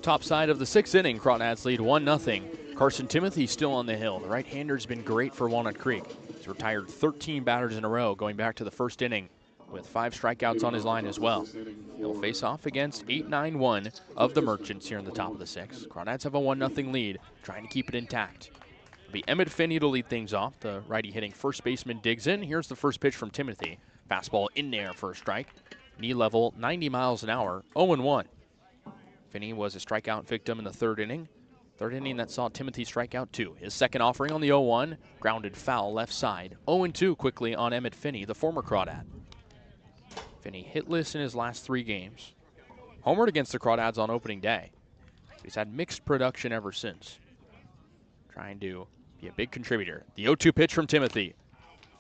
Top side of the sixth inning, Crawdads lead 1-0. Carson Timothy still on the hill. The right-hander's been great for Walnut Creek. He's retired 13 batters in a row going back to the first inning with 5 strikeouts on his line as well. He'll face off against 8-9-1 of the Merchants here in the top of the sixth. Crawdads have a 1-0 lead, trying to keep it intact. It'll be Emmett Finney to lead things off. The righty hitting first baseman digs in. Here's the first pitch from Timothy. Fastball in there for a strike. Knee level, 90 miles an hour, 0-1. Finney was a strikeout victim in the third inning. Third inning that saw Timothy strike out 2. His second offering on the 0-1, grounded foul left side. 0-2 quickly on Emmett Finney, the former Crawdad. Finney hitless in his last 3 games. Homered against the Crawdads on opening day. He's had mixed production ever since. Trying to be a big contributor. The 0-2 pitch from Timothy.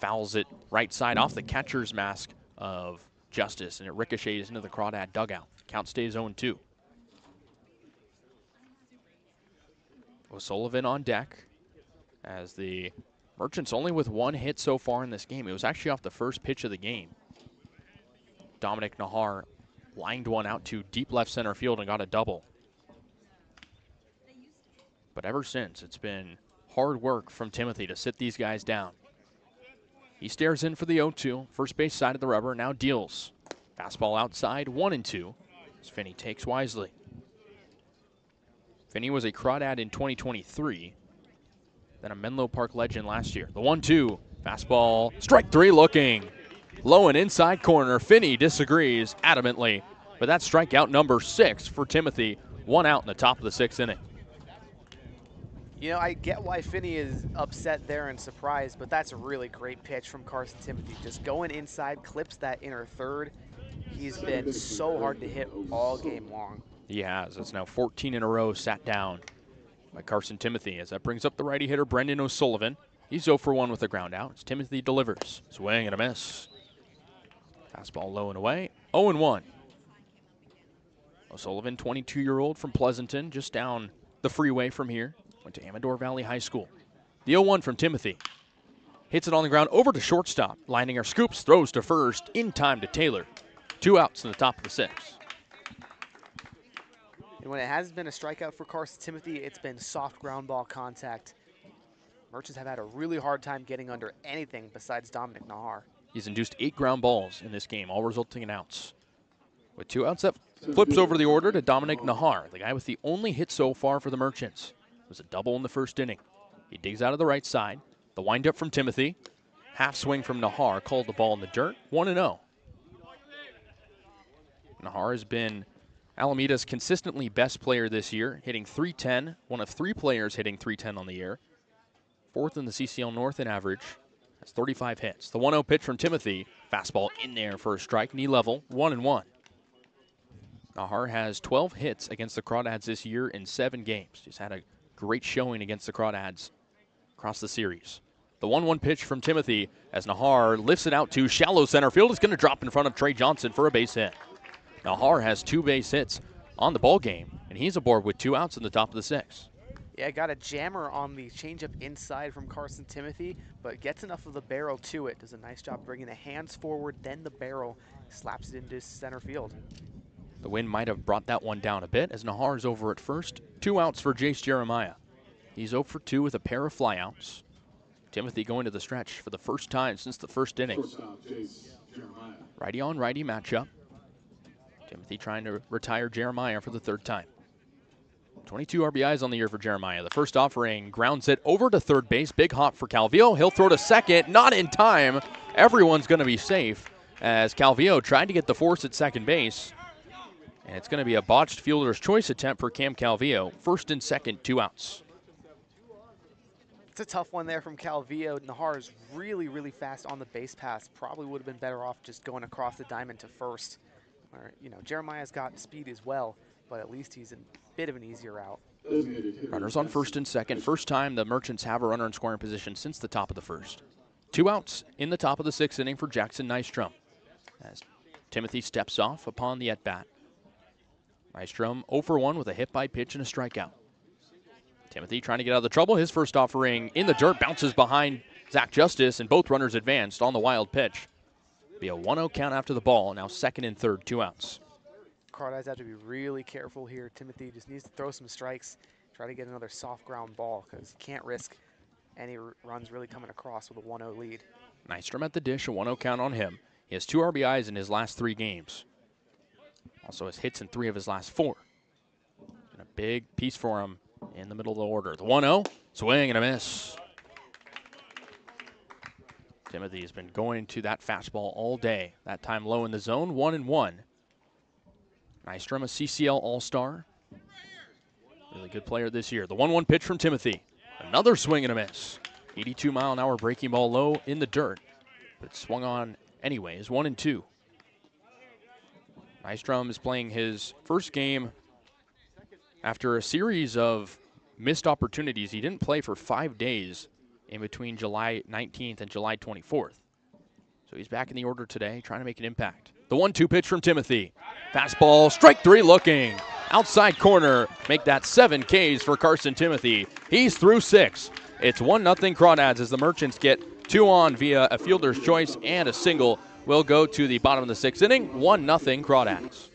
Fouls it right side off the catcher's mask of Justice, and it ricochets into the Crawdad dugout. Count stays 0-2. O'Sullivan on deck as the Merchants only with 1 hit so far in this game. It was actually off the first pitch of the game. Dominic Nahar lined one out to deep left center field and got a double. But ever since, it's been hard work from Timothy to sit these guys down. He stares in for the 0-2, first base side of the rubber, now deals. Fastball outside, 1-2, as Finney takes wisely. Finney was a Crawdad in 2023, then a Menlo Park legend last year. The 1-2, fastball, strike 3 looking. Low and inside corner. Finney disagrees adamantly, but that's strikeout number 6 for Timothy. 1 out in the top of the 6th inning. You know, I get why Finney is upset there and surprised, but that's a really great pitch from Carson Timothy. Just going inside, clips that inner third. He's been so hard to hit all game long. He has. It's now 14 in a row sat down by Carson Timothy, as that brings up the righty hitter Brendan O'Sullivan. He's 0 for 1 with a ground out as Timothy delivers. Swing and a miss. Fastball low and away, 0-1. O'Sullivan, 22-year-old from Pleasanton, just down the freeway from here. Went to Amador Valley High School. The 0-1 from Timothy. Hits it on the ground over to shortstop. Leininger scoops, throws to first, in time to Taylor. 2 outs in the top of the 6th. And when it hasn't been a strikeout for Carson Timothy, it's been soft ground ball contact. Merchants have had a really hard time getting under anything besides Dominic Nahar. He's induced 8 ground balls in this game, all resulting in outs. With 2 outs, that flips over the order to Dominic Nahar, the guy with the only hit so far for the Merchants. It was a double in the first inning. He digs out of the right side. The windup from Timothy. Half swing from Nahar, called the ball in the dirt. 1-0. Nahar has been Alameda's consistently best player this year, hitting .310, one of 3 players hitting .310 on the year. 4th in the CCL North in average. Has 35 hits. The 1-0 pitch from Timothy. Fastball in there for a strike, knee level, 1-1. Nahar has 12 hits against the Crawdads this year in 7 games. He's had a great showing against the Crawdads across the series. The 1-1 pitch from Timothy as Nahar lifts it out to shallow center field. It's going to drop in front of Trey Johnson for a base hit. Nahar has 2 base hits on the ball game, and he's aboard with 2 outs in the top of the 6th. Yeah, got a jammer on the changeup inside from Carson Timothy, but gets enough of the barrel to it. Does a nice job bringing the hands forward, then the barrel, slaps it into center field. The wind might have brought that one down a bit as Nahar is over at first. 2 outs for Jace Jeremiah. He's 0 for 2 with a pair of flyouts. Timothy going to the stretch for the first time since the first inning. Righty on righty matchup. Timothy trying to retire Jeremiah for the 3rd time. 22 RBIs on the year for Jeremiah. The first offering grounds it over to third base. Big hop for Calvillo. He'll throw to second. Not in time. Everyone's going to be safe as Calvillo tried to get the force at second base. And it's going to be a botched fielder's choice attempt for Cam Calvillo. 1st and 2nd, 2 outs. It's a tough one there from Calvillo. Nahar is really, really fast on the base pass. Probably would have been better off just going across the diamond to first. Or, you know, Jeremiah's got speed as well, but at least he's a bit of an easier out. Runners on 1st and 2nd. First time the Merchants have a runner in scoring position since the top of the 1st. 2 outs in the top of the 6th inning for Jackson Nystrom as Timothy steps off upon the at-bat. Nystrom 0 for 1 with a hit by pitch and a strikeout. Timothy trying to get out of the trouble. His first offering in the dirt bounces behind Zach Justice, and both runners advanced on the wild pitch. Be a 1-0 count after the ball. Now 2nd and 3rd, 2 outs. Crawdads have to be really careful here. Timothy just needs to throw some strikes, try to get another soft ground ball because you can't risk any runs really coming across with a 1-0 lead. Nystrom at the dish, a 1-0 count on him. He has 2 RBIs in his last 3 games. Also has hits in 3 of his last 4. And a big piece for him in the middle of the order. The 1-0, swing and a miss. Timothy has been going to that fastball all day. That time low in the zone, 1-1. Nystrom, a CCL All-Star. Really good player this year. The 1-1 pitch from Timothy. Another swing and a miss. 82-mile-an-hour breaking ball low in the dirt. But it swung on anyways, 1-2. Nystrom is playing his first game after a series of missed opportunities. He didn't play for 5 days in between July 19th and July 24th. So he's back in the order today, trying to make an impact. The 1-2 pitch from Timothy. Fastball, strike 3 looking. Outside corner, make that 7 Ks for Carson Timothy. He's through 6. It's 1-0 Crawdads as the Merchants get 2 on via a fielder's choice and a single. Will go to the bottom of the 6th inning, 1-0 Crawdads.